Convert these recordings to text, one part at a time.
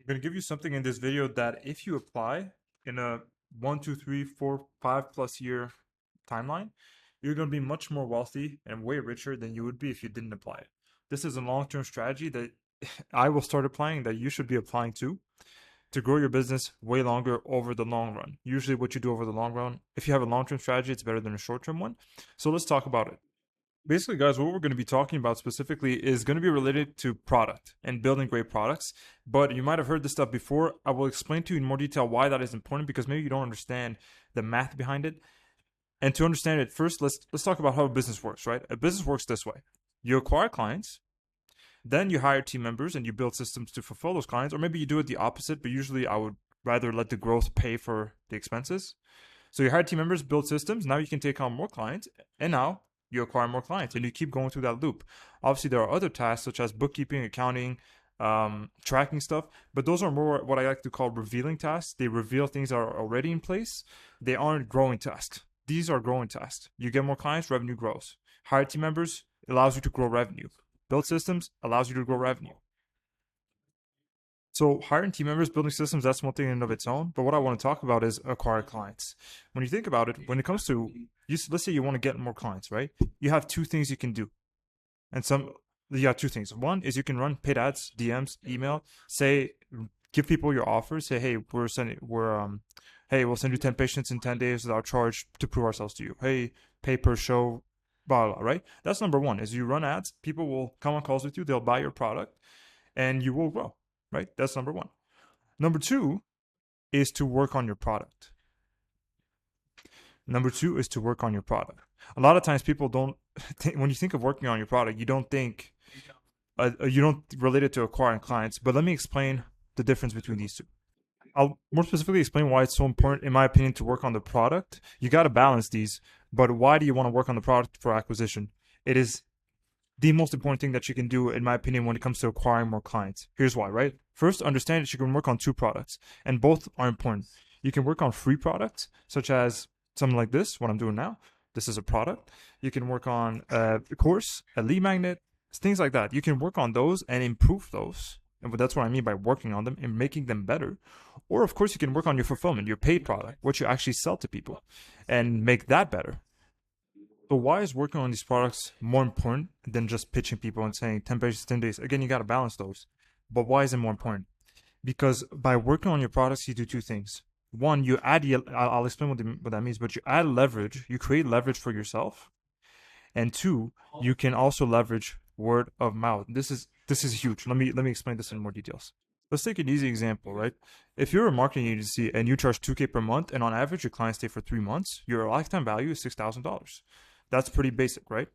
I'm going to give you something in this video that if you apply in a 1, 2, 3, 4, 5+ year timeline, you're going to be much more wealthy and way richer than you would be if you didn't apply it. This is a long-term strategy that I will start applying, that you should be applying to grow your business way longer over the long run. Usually what you do over the long run, if you have a long-term strategy, it's better than a short-term one. So let's talk about it. Basically, guys, what we're going to be talking about specifically is going to be related to product and building great products. But you might have heard this stuff before. I will explain to you in more detail why that is important, because maybe you don't understand the math behind it. And to understand it, first, let's talk about how a business works, right? A business works this way. You acquire clients, then you hire team members and you build systems to fulfill those clients, or maybe you do it the opposite, but usually I would rather let the growth pay for the expenses. So you hire team members, build systems, now you can take on more clients, and now you acquire more clients and you keep going through that loop. Obviously, there are other tasks such as bookkeeping, accounting, tracking stuff, but those are more what I like to call revealing tasks. They reveal things that are already in place. They aren't growing tasks. These are growing tasks. You get more clients, revenue grows. Hire team members allows you to grow revenue. Build systems allows you to grow revenue. So hiring team members, building systems, that's one thing in and of its own. But what I want to talk about is acquire clients. When you think about it, when it comes to, let's say you want to get more clients, right? You have two things you can do. You have two things. One is you can run paid ads, DMs, email, say, give people your offers. Say, hey, we'll send you 10 patients in 10 days without charge to prove ourselves to you. Hey, pay per show, blah, blah, blah, right? That's number one. Is you run ads, people will come on calls with you, they'll buy your product, and you will grow, right? That's number one. Number two is to work on your product. Number two is to work on your product. A lot of times people don't, when you think of working on your product, you don't relate it to acquiring clients. But let me explain the difference between these two. I'll more specifically explain why it's so important, in my opinion, to work on the product. You got to balance these, but why do you want to work on the product for acquisition? It is the most important thing that you can do, in my opinion, when it comes to acquiring more clients. Here's why, right? First, understand that you can work on two products, and both are important. You can work on free products, such as something like this, what I'm doing now. This is a product. You can work on a course, a lead magnet, things like that. You can work on those and improve those. And that's what I mean by working on them and making them better. Or, of course, you can work on your fulfillment, your paid product, what you actually sell to people, and make that better. So why is working on these products more important than just pitching people and saying 10 pages, 10 days? Again, you got to balance those. But why is it more important? Because by working on your products, you do two things. One, you add, I'll explain what that means, but you add leverage, you create leverage for yourself. And two, you can also leverage word of mouth. This is huge. Let me explain this in more details. Let's take an easy example, right? If you're a marketing agency and you charge $2,000 per month, and on average your clients stay for 3 months, your lifetime value is $6,000. That's pretty basic, right?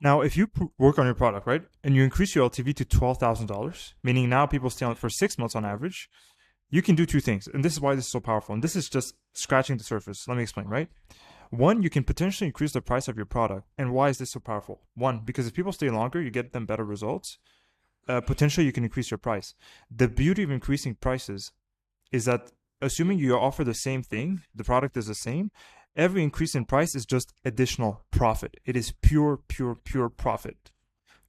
Now, if you work on your product, right, and you increase your LTV to $12,000, meaning now people stay on it for 6 months on average, you can do two things. And this is why this is so powerful. And this is just scratching the surface. Let me explain, right? One, you can potentially increase the price of your product. And why is this so powerful? One, because if people stay longer, you get them better results. Potentially, you can increase your price. The beauty of increasing prices is that assuming you offer the same thing, the product is the same, every increase in price is just additional profit. It is pure profit.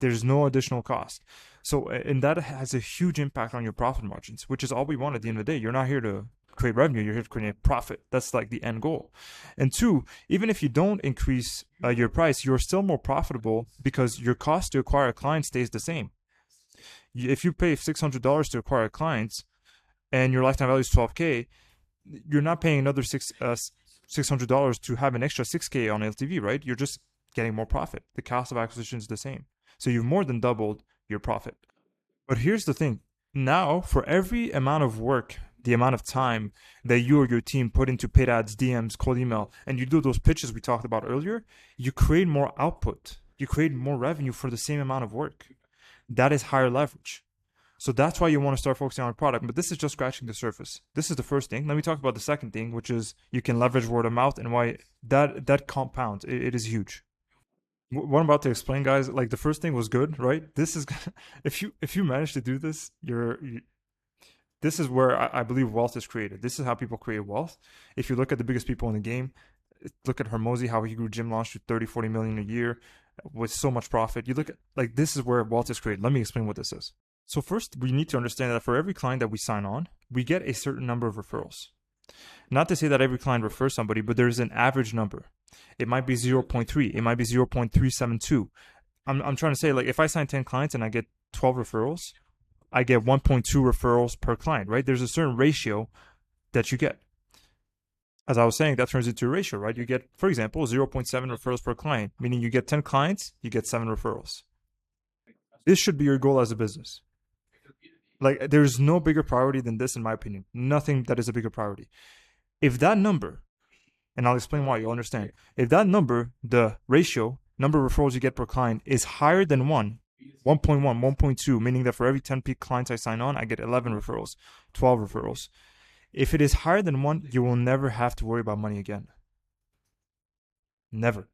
There's no additional cost. So, and that has a huge impact on your profit margins, which is all we want at the end of the day. You're not here to create revenue, you're here to create profit. That's like the end goal. And two, even if you don't increase your price, you're still more profitable because your cost to acquire a client stays the same. If you pay $600 to acquire clients and your lifetime value is $12,000, you're not paying another $600 to have an extra $6,000 on LTV, right? You're just getting more profit. The cost of acquisition is the same. So you've more than doubled your profit. But here's the thing. Now, for every amount of work, the amount of time that you or your team put into paid ads, DMs, cold email, and you do those pitches we talked about earlier, you create more output. You create more revenue for the same amount of work. That is higher leverage. So that's why you want to start focusing on a product. But this is just scratching the surface. This is the first thing. Let me talk about the second thing, which is you can leverage word of mouth and why that compounds. It is huge. What I'm about to explain, guys, like the first thing was good, right? This is if you manage to do this, this is where I believe wealth is created. This is how people create wealth. If you look at the biggest people in the game, look at Hormozy, how he grew gym launch to 30-40 million a year with so much profit. You look at, like, this is where wealth is created. Let me explain what this is. So first, we need to understand that for every client that we sign on, we get a certain number of referrals. Not to say that every client refers somebody, but there's an average number. It might be 0.3. It might be 0.372. I'm trying to say, like, if I sign 10 clients and I get 12 referrals, I get 1.2 referrals per client, right? There's a certain ratio that you get. As I was saying, that turns into a ratio, right? You get, for example, 0.7 referrals per client, meaning you get 10 clients, you get 7 referrals. This should be your goal as a business. Like, there's no bigger priority than this, in my opinion. Nothing that is a bigger priority. If that number, and I'll explain why, you'll understand. If that number, the ratio, number of referrals you get per client, is higher than 1.1, 1.2, meaning that for every 10 clients I sign on, I get 11 referrals, 12 referrals. If it is higher than 1, you will never have to worry about money again. Never.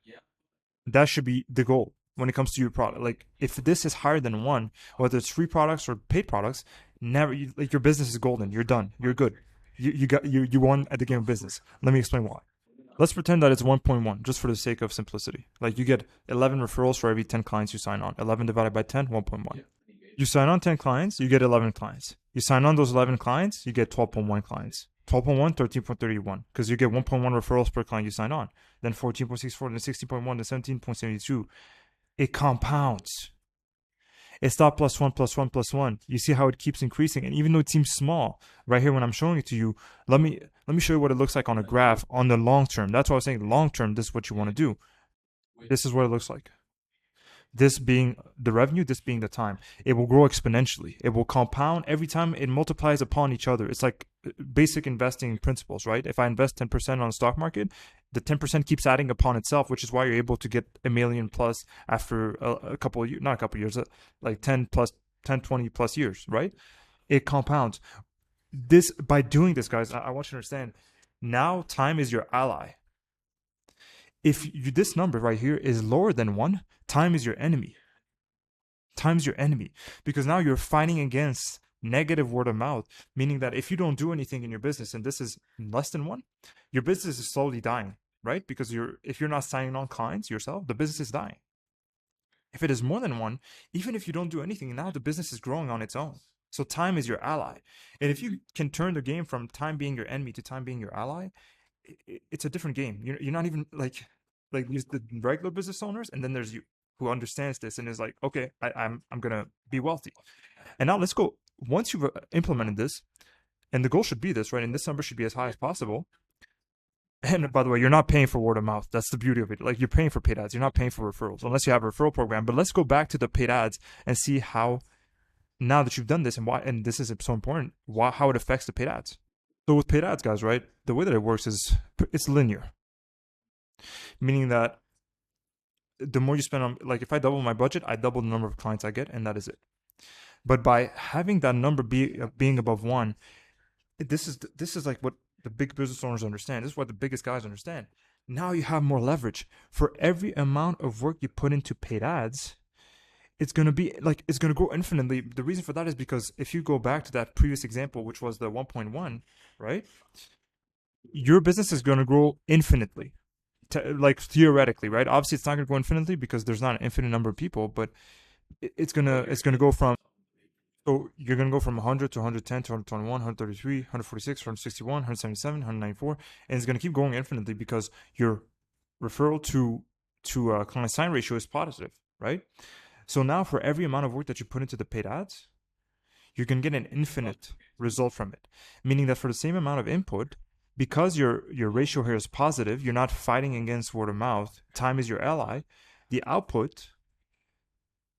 That should be the goal when it comes to your product. Like, if this is higher than 1, whether it's free products or paid products, never, like, your business is golden. You're done. You're good. You won at the game of business. Let me explain why. Let's pretend that it's 1.1, just for the sake of simplicity. Like, you get 11 referrals for every 10 clients you sign on. 11 divided by 10, 1.1. You sign on 10 clients, you get 11 clients. You sign on those 11 clients, you get 12.1 clients. 12.1, 13.31, because you get 1.1 referrals per client you sign on. Then 14.64, then 16.1, then 17.72. It compounds. It's not plus 1, plus 1, plus 1. You see how it keeps increasing. And even though it seems small, right here when I'm showing it to you, let me show you what it looks like on a graph on the long term. That's why I was saying long term, this is what you want to do. This is what it looks like. This being the revenue, this being the time. It will grow exponentially. It will compound every time it multiplies upon each other. It's like basic investing principles, right? If I invest 10% on the stock market, the 10% keeps adding upon itself, which is why you're able to get $1 million plus after a couple of years, not a couple of years, like 10, 20 plus years, right? It compounds. This, by doing this, guys, I want you to understand, now time is your ally. If this number right here is lower than 1, time is your enemy. Time's your enemy, because now you're fighting against negative word of mouth, meaning that if you don't do anything in your business and this is less than 1, your business is slowly dying, right? Because if you're not signing on clients yourself, the business is dying. If it is more than 1, even if you don't do anything, now the business is growing on its own. So time is your ally. And if you can turn the game from time being your enemy to time being your ally, it's a different game. You're not even like there's the regular business owners, and then there's you who understands this and is like, okay, I'm gonna be wealthy. And now let's go. Once you've implemented this, and the goal should be this, right? And this number should be as high as possible. And by the way, you're not paying for word of mouth. That's the beauty of it. Like, you're paying for paid ads. You're not paying for referrals unless you have a referral program. But let's go back to the paid ads and see how, now that you've done this and why, and this is so important, how it affects the paid ads. So with paid ads, guys, right, the way that it works is it's linear. Meaning that the more you spend on, like, if I double my budget, I double the number of clients I get, and that is it. But by having that number being above 1, this is like what the big business owners understand. This is what the biggest guys understand. Now you have more leverage. For every amount of work you put into paid ads, it's going to be like, it's going to grow infinitely. The reason for that is because if you go back to that previous example, which was the 1.1, right? Your business is going to grow infinitely. Like, theoretically, right? Obviously, it's not going to go infinitely because there's not an infinite number of people, but it's gonna go from, so you're gonna go from 100 to 110 to 121, 133, 146, 161, 177, 194, and it's gonna keep going infinitely because your referral to client sign ratio is positive, right? So now for every amount of work that you put into the paid ads, you can get an infinite result from it, meaning that for the same amount of input, because your ratio here is positive, you're not fighting against word of mouth, time is your ally, the output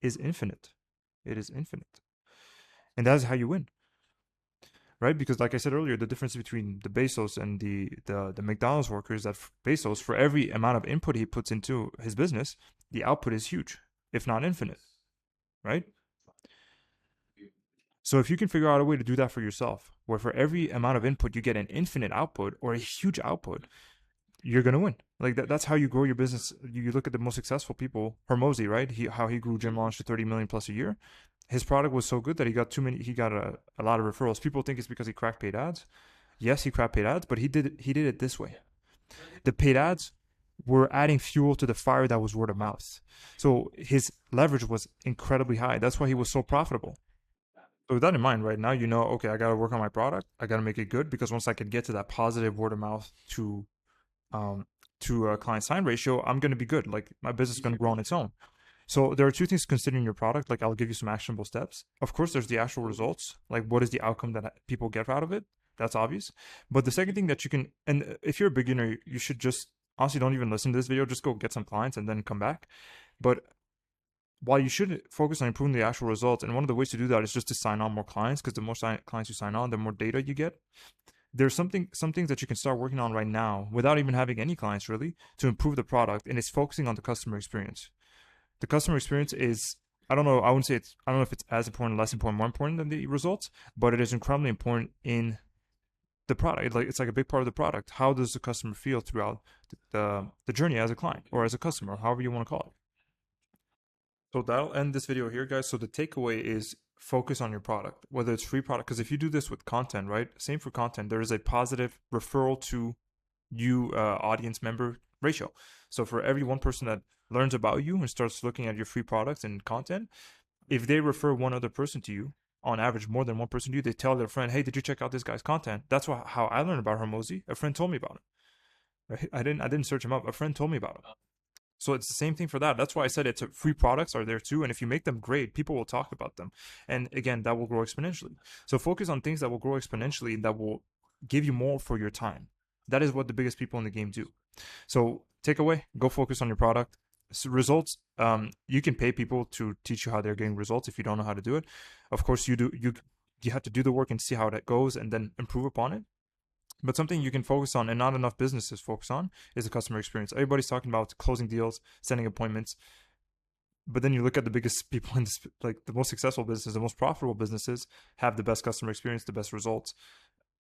is infinite. It is infinite. And that's how you win. Right? Because like I said earlier, the difference between the Bezos and the McDonald's worker is that Bezos, for every amount of input he puts into his business, the output is huge, if not infinite. Right? So if you can figure out a way to do that for yourself, where for every amount of input you get an infinite output or a huge output, you're going to win. Like, that's how you grow your business. You look at the most successful people, Hormozy, right? How he grew Gym Launch to 30 million plus a year. His product was so good that he got a lot of referrals. People think it's because he cracked paid ads. Yes, he cracked paid ads, but he did it this way. The paid ads were adding fuel to the fire that was word of mouth. So his leverage was incredibly high. That's why he was so profitable. So with that in mind, right now, you know, okay, I got to work on my product. I got to make it good, because once I can get to that positive word of mouth um, to a client sign ratio, I'm going to be good. Like my business is going to grow on its own. So there are two things considering your product. Like I'll give you some actionable steps. Of course, there's the actual results. Like what is the outcome that people get out of it? That's obvious. But the second thing that you can, and if you're a beginner, you should just honestly don't even listen to this video. Just go get some clients and then come back. But while you should focus on improving the actual results, and one of the ways to do that is just to sign on more clients, because the more clients you sign on, the more data you get. There's some things that you can start working on right now without even having any clients really to improve the product, and it's focusing on the customer experience. The customer experience is, I don't know, I don't know if it's as important, less important, more important than the results, but it is incredibly important in the product. It's like a big part of the product. How does the customer feel throughout the journey as a client or as a customer, however you want to call it? So that'll end this video here, guys. So the takeaway is focus on your product, whether it's free product. Because if you do this with content, right? Same for content. There is a positive referral to you audience member ratio. So for every one person that learns about you and starts looking at your free products and content, if they refer one other person to you, on average, more than one person to you, they tell their friend, "Hey, did you check out this guy's content?" That's how I learned about Hormozy. A friend told me about it. Right? I didn't search him up. A friend told me about it. So it's the same thing for that. That's why I said free products are there too. And if you make them great, people will talk about them. And again, that will grow exponentially. So focus on things that will grow exponentially, that will give you more for your time. That is what the biggest people in the game do. So takeaway, go focus on your product. So results, you can pay people to teach you how they're getting results if you don't know how to do it. Of course, you have to do the work and see how that goes and then improve upon it. But something you can focus on, and not enough businesses focus on, is the customer experience. Everybody's talking about closing deals, setting appointments. But then you look at the biggest people in this, like the most successful businesses, the most profitable businesses have the best customer experience, the best results.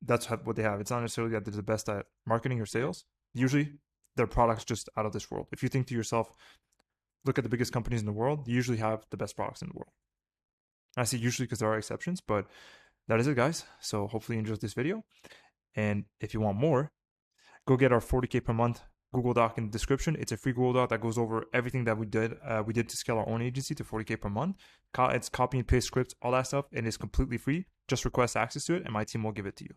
That's what they have. It's not necessarily that they're the best at marketing or sales. Usually their product's just out of this world. If you think to yourself, look at the biggest companies in the world, they usually have the best products in the world. I say usually because there are exceptions, but that is it, guys. So hopefully you enjoyed this video. And if you want more, go get our 40K per month Google Doc in the description. It's a free Google Doc that goes over everything that we did. We did to scale our own agency to 40K per month. It's copy and paste scripts, all that stuff, and it's completely free. Just request access to it, and my team will give it to you.